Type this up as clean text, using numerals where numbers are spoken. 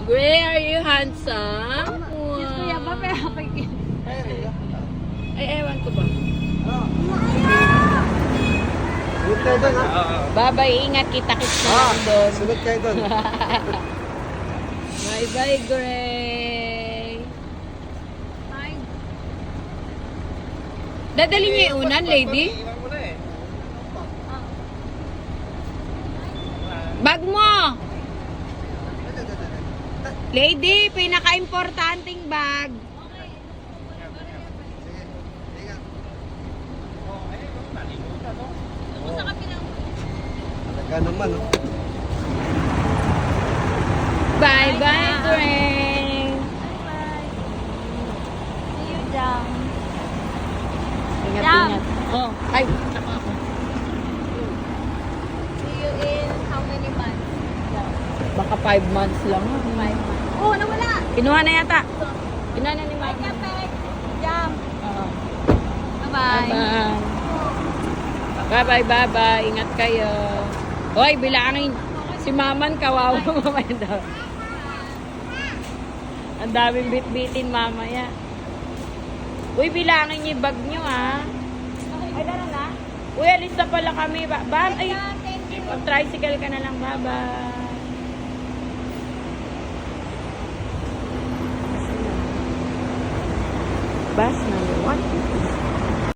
Gray, are you handsome? Yes, kuya ba? Pero pag- Ay, ewan ko ba? Sunod kayo doon, ha? Bye-bye, ingat kita-kits na lang doon. Sunod kayo doon. Bye-bye, Gray. Ay, Dadali niya yung unan, lady? Bag mo! Lady, pinaka-importanting bag. Talaga naman, oh. Bye-bye, Gray. see you, Jam. Ingat-ingat. Oh, ay, saka ako. See you in how many months? Jam. Baka 5 months lang. 5 months. Oh, nawala! Kinuha na yata. Kinuha na ni Bye, Mama. Kapek! Jam! Oo. Bye-bye! Bye-bye. Bye-bye, bye-bye. Ingat kayo. Hoy, bilangin. Si Maman, kawawa mamaya daw. Ang daming bit-bitin mamaya. Uy, bilangin niyo yung bag niyo, ha? Ay, dara na. Uy, alis na pala kami. Ay, Thank you! mag-tricycle ka na lang. Bye-bye. Bus number 1.